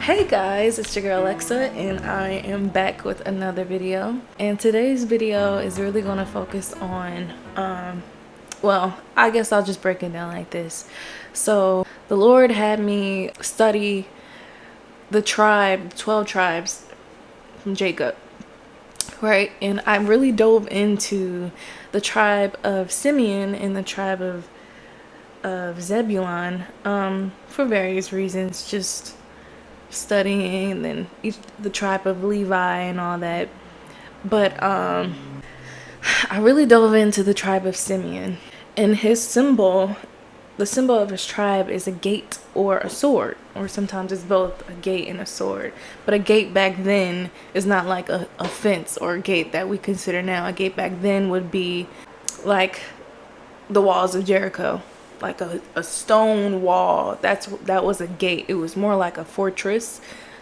Hey guys, it's your girl Alexa and I am back with another video. And today's video is really going to focus on well, I guess I'll just break it down like this. So the Lord had me study the 12 tribes from Jacob, right? And I really dove into the tribe of Simeon and the tribe of Zebulon for various reasons, just studying, and then the tribe of Levi and all that. But I really dove into the tribe of Simeon, and his symbol, the symbol of his tribe, is a gate or a sword, or sometimes it's both a gate and a sword. But a gate back then is not like a fence or a gate that we consider now. A gate back then would be like the walls of Jericho, like a stone wall. That was a gate. It was more like a fortress,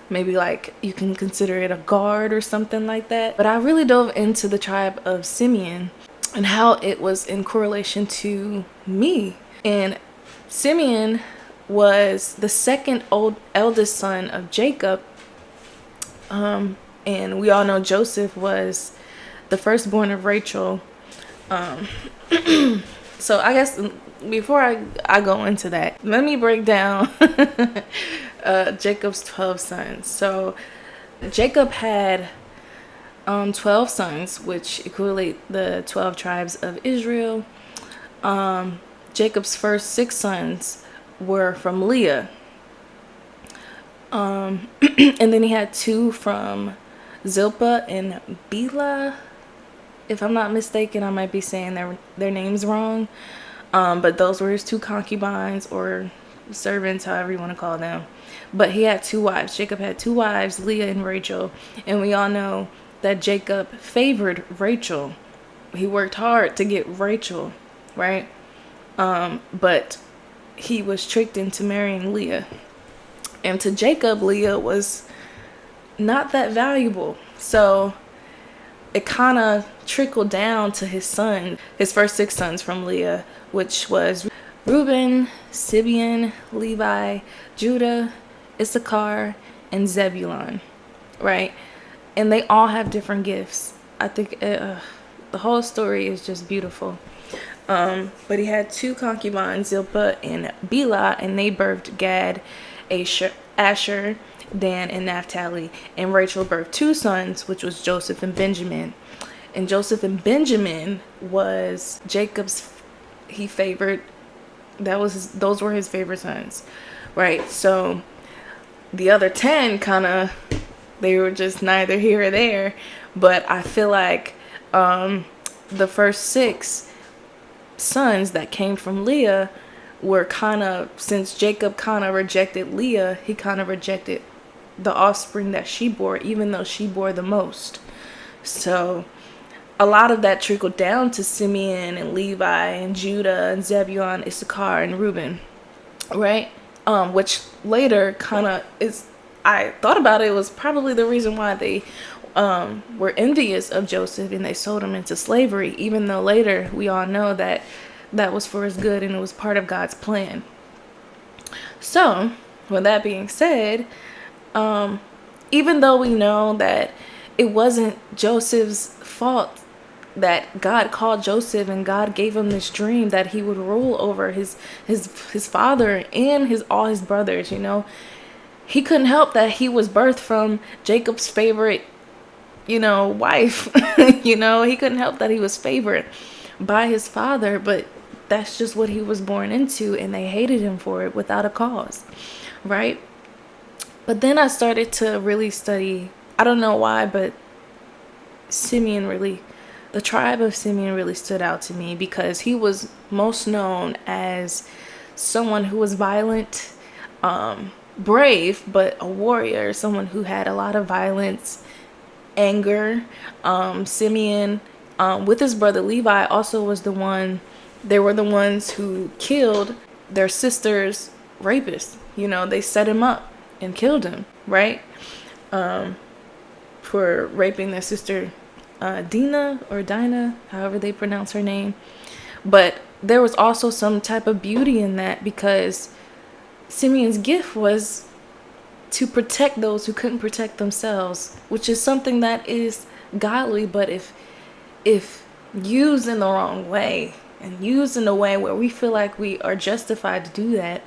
maybe like you can consider it a guard or something like that. But I really dove into the tribe of Simeon and how it was in correlation to me. And Simeon was the second eldest son of Jacob, and we all know Joseph was the firstborn of Rachel. So I guess before I go into that, let me break down Jacob's 12 sons. So Jacob had 12 sons, which equate the 12 tribes of Israel. Jacob's first 6 sons were from Leah. And then he had 2 from Zilpah and Bilhah. If I'm not mistaken, I might be saying their names wrong. But those were his 2 concubines or servants, however you want to call them. But he had 2 wives. Jacob had 2 wives, Leah and Rachel. And we all know that Jacob favored Rachel. He worked hard to get Rachel, right? But he was tricked into marrying Leah. And to Jacob, Leah was not that valuable. So it kind of trickled down to his son, his first 6 sons from Leah, which was Reuben, Simeon, Levi, Judah, Issachar, and Zebulon, right? And they all have different gifts. I think the whole story is just beautiful. But he had 2 concubines, Zilpah and Bilhah, and they birthed Gad, Asher, Dan, and Naphtali. And Rachel birthed 2 sons, which was Joseph and Benjamin. And Joseph and Benjamin was Jacob's, he favored, those were his favorite sons, right? So the other 10 they were just neither here or there. But I feel like the first 6 sons that came from Leah were since Jacob rejected Leah, he rejected the offspring that she bore, even though she bore the most. So a lot of that trickled down to Simeon and Levi and Judah and Zebulon, Issachar, and Reuben, right? Which later I thought about it, was probably the reason why they were envious of Joseph and they sold him into slavery, even though later we all know that was for his good and it was part of God's plan. So with that being said, even though we know that it wasn't Joseph's fault that God called Joseph and God gave him this dream that he would rule over his father and all his brothers, he couldn't help that he was birthed from Jacob's favorite, wife. He couldn't help that he was favored by his father, but that's just what he was born into, and they hated him for it without a cause, right? But then I started to really study, I don't know why, but the tribe of Simeon really stood out to me because he was most known as someone who was violent, brave, but a warrior, someone who had a lot of violence, anger. Simeon, with his brother Levi, also was they were the ones who killed their sister's rapist. They set him up and killed him, right? For raping their sister, Dinah, however they pronounce her name. But there was also some type of beauty in that because Simeon's gift was to protect those who couldn't protect themselves, which is something that is godly. But if used in the wrong way, and used in a way where we feel like we are justified to do that,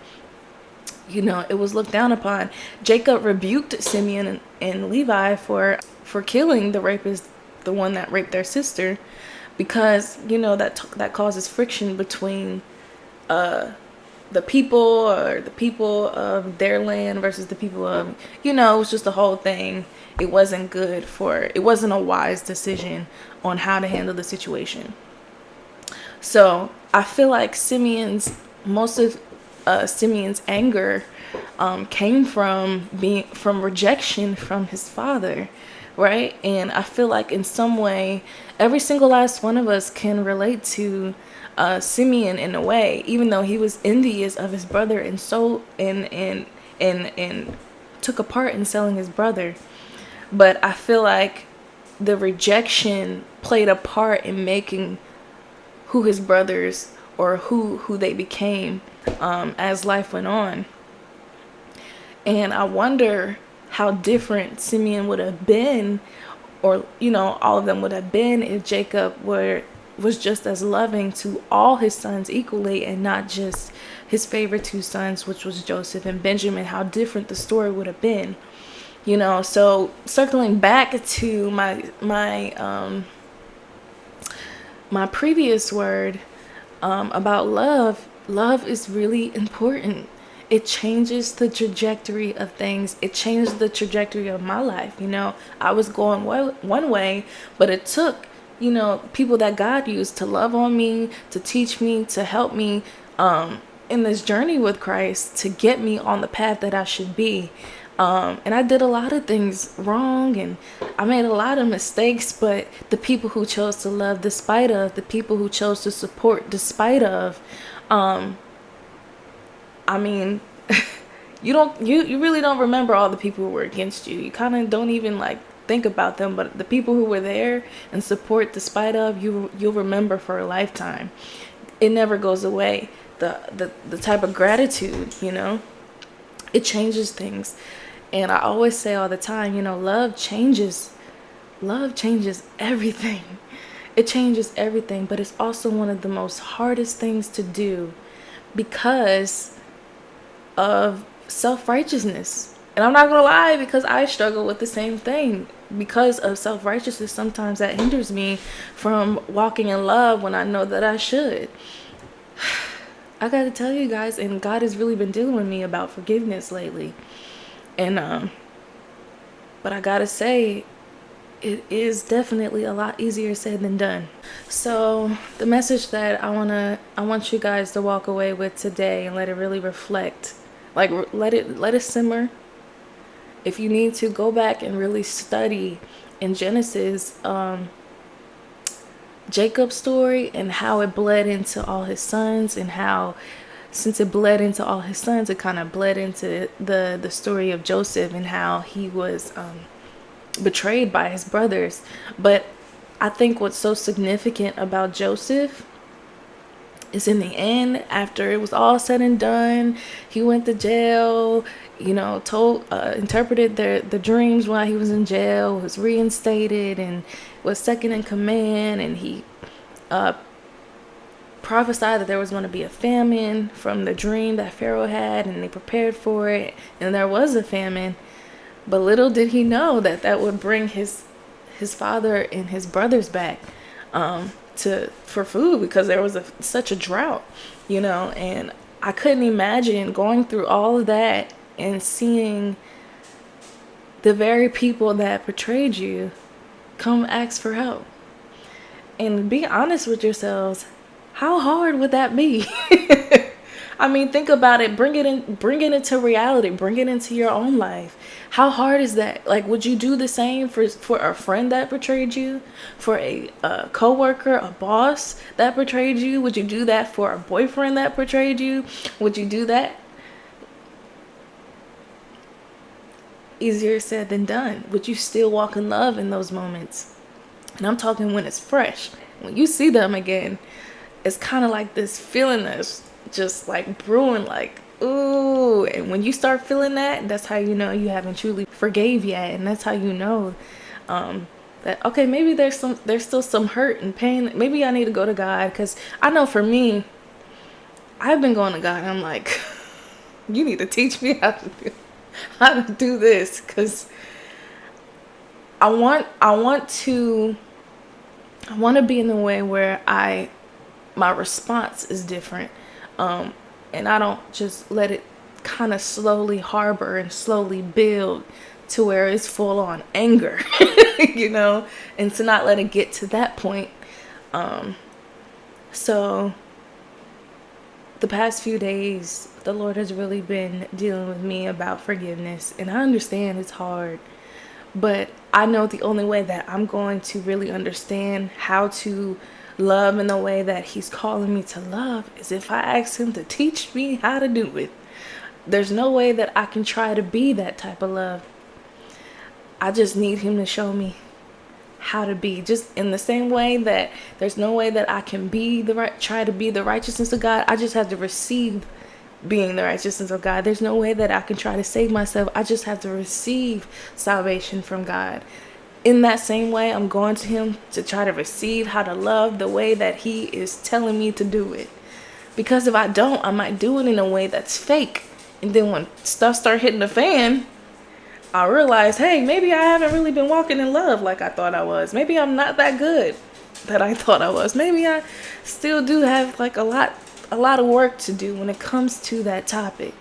it was looked down upon. Jacob rebuked Simeon and Levi for killing the rapist, the one that raped their sister, because that causes friction between the people, or the people of their land versus the people of, it was just the whole thing. It wasn't it wasn't a wise decision on how to handle the situation. So I feel like most of Simeon's anger came from rejection from his father, right? And I feel like in some way, every single last one of us can relate to Simeon in a way, even though he was envious of his brother and took a part in selling his brother. But I feel like the rejection played a part in making who his brothers, or who they became as life went on. And I wonder how different Simeon would have been, or all of them would have been, if Jacob was just as loving to all his sons equally, and not just his favorite two sons, which was Joseph and Benjamin. How different the story would have been. So circling back to my previous word about love is really important. It changes the trajectory of things. It changed the trajectory of my life. I was going one way, but it took people that God used to love on me, to teach me, to help me in this journey with Christ, to get me on the path that I should be. And I did a lot of things wrong, and I made a lot of mistakes, but the people who chose to love despite of, the people who chose to support despite of, you really don't remember all the people who were against you. You kind of don't even think about them, but the people who were there and support despite of, you'll remember for a lifetime. It never goes away. The type of gratitude, it changes things. And I always say all the time, love changes everything. It changes everything, but it's also one of the most hardest things to do because of self-righteousness. And I'm not gonna lie, because I struggle with the same thing. Because of self-righteousness, sometimes that hinders me from walking in love when I know that I should. I gotta tell you guys, and God has really been dealing with me about forgiveness lately. And but I gotta say, it is definitely a lot easier said than done. So the message that I want you guys to walk away with today, and let it really reflect, let it simmer. If you need to, go back and really study in Genesis Jacob's story, and how it bled into all his sons, and how, since it bled into all his sons, it kind of bled into the story of Joseph, and how he was betrayed by his brothers. But I think what's so significant about Joseph is, in the end, after it was all said and done, he went to jail, interpreted the dreams while he was in jail, was reinstated, and was second in command, and he prophesied that there was going to be a famine from the dream that Pharaoh had, and they prepared for it, and there was a famine. But little did he know that would bring his father and his brothers back for food, because there was such a drought, and I couldn't imagine going through all of that and seeing the very people that betrayed you come ask for help. And be honest with yourselves, how hard would that be? Think about it. Bring it into reality. Bring it into your own life. How hard is that? Would you do the same for a friend that betrayed you? For a coworker, a boss that betrayed you? Would you do that for a boyfriend that betrayed you? Would you do that? Easier said than done. Would you still walk in love in those moments? And I'm talking when it's fresh. When you see them again, it's kind of like this feeling that's just brewing, Ooh, and when you start feeling that, that's how you know you haven't truly forgave yet, and that's how you know that okay, maybe there's still some hurt and pain. Maybe I need to go to God, because I know for me, I've been going to God. And I'm like, you need to teach me how to do this, because I want to be in a way where my response is different, and I don't just let it kind of slowly harbor and slowly build to where it's full on anger, you know, and to not let it get to that point. So the past few days, the Lord has really been dealing with me about forgiveness, and I understand it's hard. But I know the only way that I'm going to really understand how to love in the way that He's calling me to love is if I ask Him to teach me how to do it. There's no way that I can try to be that type of love. I just need Him to show me how to be. Just in the same way that there's no way that I can try to be the righteousness of God. I just have to receive being the righteousness of God. There's no way that I can try to save myself. I just have to receive salvation from God. In that same way, I'm going to Him to try to receive how to love the way that He is telling me to do it. Because if I don't, I might do it in a way that's fake. And then when stuff start hitting the fan, I realize, hey, maybe I haven't really been walking in love like I thought I was. Maybe I'm not that good that I thought I was. Maybe I still do have like a lot of work to do when it comes to that topic.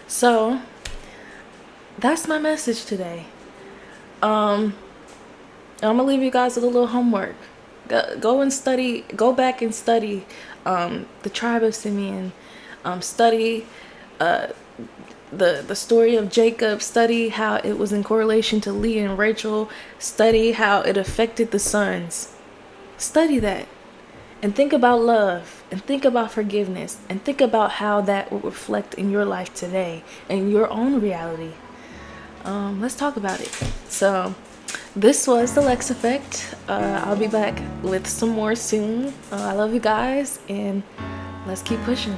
So that's my message today. I'm gonna leave you guys with a little homework. Go back and study the tribe of Simeon. Study the story of Jacob. Study how it was in correlation to Leah and Rachel. Study how it affected the sons. Study that. And think about love, and think about forgiveness, and think about how that will reflect in your life today and your own reality. Let's talk about it. So this was the Lex Affect. I'll be back with some more soon. I love you guys, and let's keep pushing.